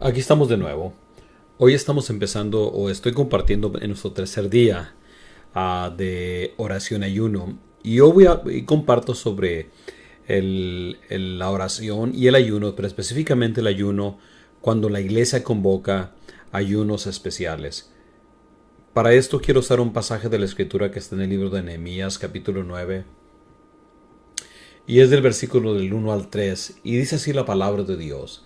Aquí estamos de nuevo. Hoy estamos empezando o estoy compartiendo en nuestro tercer día de oración ayuno. Y yo y comparto sobre la oración y el ayuno, pero específicamente el ayuno cuando la iglesia convoca ayunos especiales. Para esto quiero usar un pasaje de la escritura que está en el libro de Nehemías capítulo 9 y es del versículo del 1 al 3 y dice así la palabra de Dios.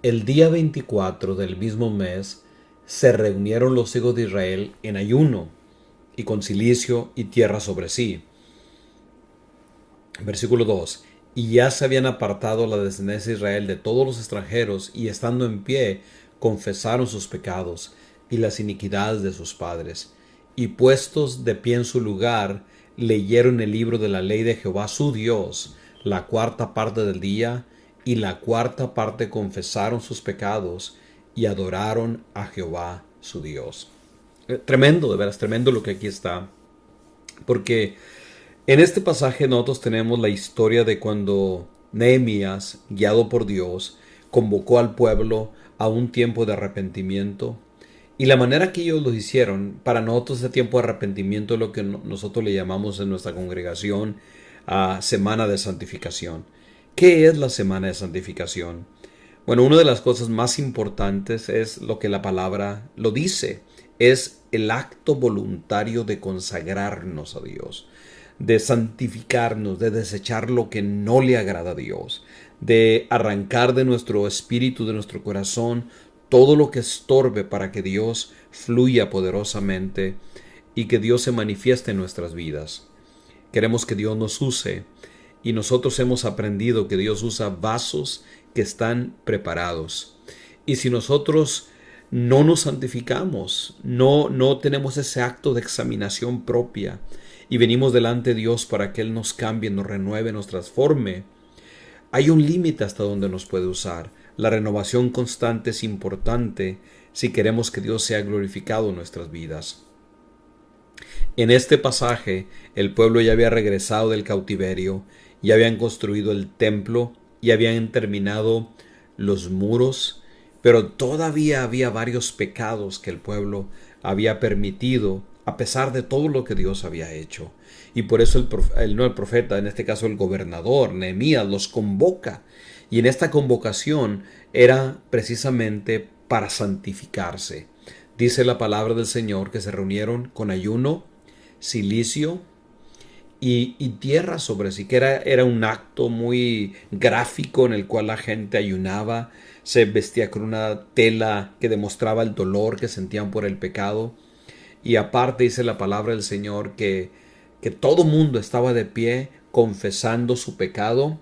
El día 24 del mismo mes se reunieron los hijos de Israel en ayuno y con cilicio y tierra sobre sí. Versículo 2. Y ya se habían apartado la descendencia de Israel de todos los extranjeros y estando en pie confesaron sus pecados y las iniquidades de sus padres. Y puestos de pie en su lugar, leyeron el libro de la ley de Jehová su Dios, la cuarta parte del día, y la cuarta parte confesaron sus pecados y adoraron a Jehová su Dios. Tremendo, de veras, tremendo lo que aquí está. Porque en este pasaje nosotros tenemos la historia de cuando Nehemías, guiado por Dios, convocó al pueblo a un tiempo de arrepentimiento. Y la manera que ellos lo hicieron, para nosotros ese tiempo de arrepentimiento es lo que nosotros le llamamos en nuestra congregación Semana de Santificación. ¿Qué es la Semana de Santificación? Bueno, una de las cosas más importantes es lo que la palabra lo dice. Es el acto voluntario de consagrarnos a Dios, de santificarnos, de desechar lo que no le agrada a Dios, de arrancar de nuestro espíritu, de nuestro corazón, todo lo que estorbe para que Dios fluya poderosamente y que Dios se manifieste en nuestras vidas. Queremos que Dios nos use y nosotros hemos aprendido que Dios usa vasos que están preparados. Y si nosotros no nos santificamos, no tenemos ese acto de examinación propia y venimos delante de Dios para que Él nos cambie, nos renueve, nos transforme, hay un límite hasta donde nos puede usar. La renovación constante es importante si queremos que Dios sea glorificado en nuestras vidas. En este pasaje, el pueblo ya había regresado del cautiverio, ya habían construido el templo, ya habían terminado los muros, pero todavía había varios pecados que el pueblo había permitido a pesar de todo lo que Dios había hecho. Y por eso el profeta, en este caso el gobernador, Nehemías, los convoca. Y en esta convocación era precisamente para santificarse. Dice la palabra del Señor que se reunieron con ayuno, cilicio y tierra sobre sí, que era un acto muy gráfico en el cual la gente ayunaba, se vestía con una tela que demostraba el dolor que sentían por el pecado. Y aparte dice la palabra del Señor que todo mundo estaba de pie confesando su pecado.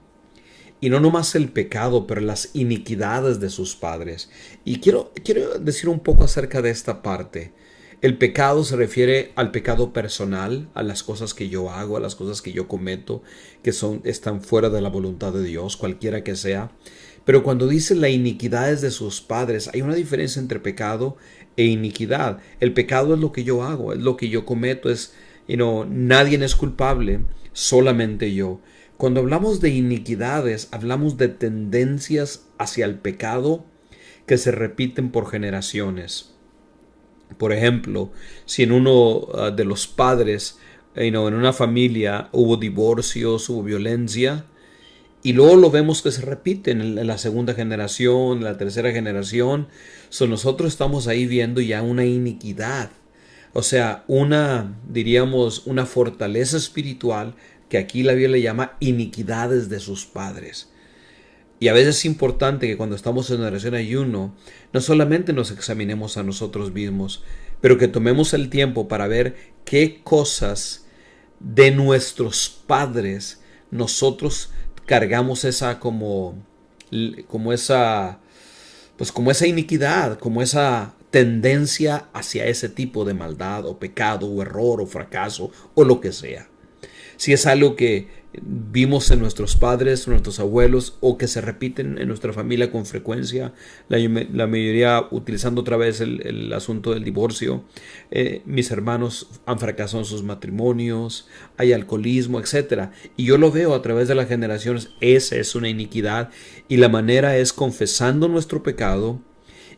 Y no nomás el pecado, pero las iniquidades de sus padres. Y quiero decir un poco acerca de esta parte. El pecado se refiere al pecado personal, a las cosas que yo hago, a las cosas que yo cometo, que están fuera de la voluntad de Dios, cualquiera que sea. Pero cuando dice las iniquidades de sus padres, hay una diferencia entre pecado e iniquidad. El pecado es lo que yo hago, es lo que yo cometo, nadie es culpable, solamente yo. Cuando hablamos de iniquidades, hablamos de tendencias hacia el pecado que se repiten por generaciones. Por ejemplo, si en uno de los padres, en una familia hubo divorcios, hubo violencia, y luego lo vemos que se repite en la segunda generación, en la tercera generación. Nosotros estamos ahí viendo ya una iniquidad. O sea, diríamos, una fortaleza espiritual que aquí la Biblia le llama iniquidades de sus padres. Y a veces es importante que cuando estamos en oración ayuno, no solamente nos examinemos a nosotros mismos, pero que tomemos el tiempo para ver qué cosas de nuestros padres nosotros cargamos como esa iniquidad, como esa tendencia hacia ese tipo de maldad o pecado o error o fracaso o lo que sea. Si es algo que vimos en nuestros padres, nuestros abuelos o que se repiten en nuestra familia con frecuencia, la mayoría utilizando otra vez el asunto del divorcio, mis hermanos han fracasado en sus matrimonios, hay alcoholismo, etc. Y yo lo veo a través de las generaciones. Esa es una iniquidad y la manera es confesando nuestro pecado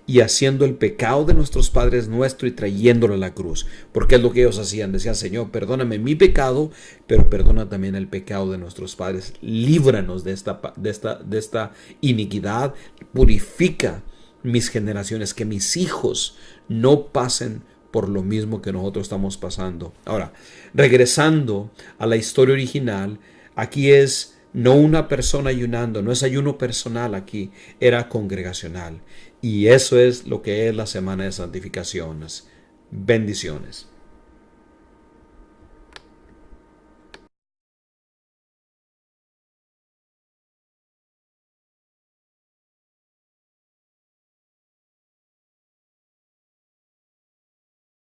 y haciendo el pecado de nuestros padres nuestro y trayéndolo a la cruz. Porque es lo que ellos hacían. Decían, Señor, perdóname mi pecado, pero perdona también el pecado de nuestros padres. Líbranos de esta iniquidad. Purifica mis generaciones, que mis hijos no pasen por lo mismo que nosotros estamos pasando. Ahora, regresando a la historia original, aquí es no una persona ayunando, no es ayuno personal aquí, era congregacional. Y eso es lo que es la semana de santificaciones. Bendiciones.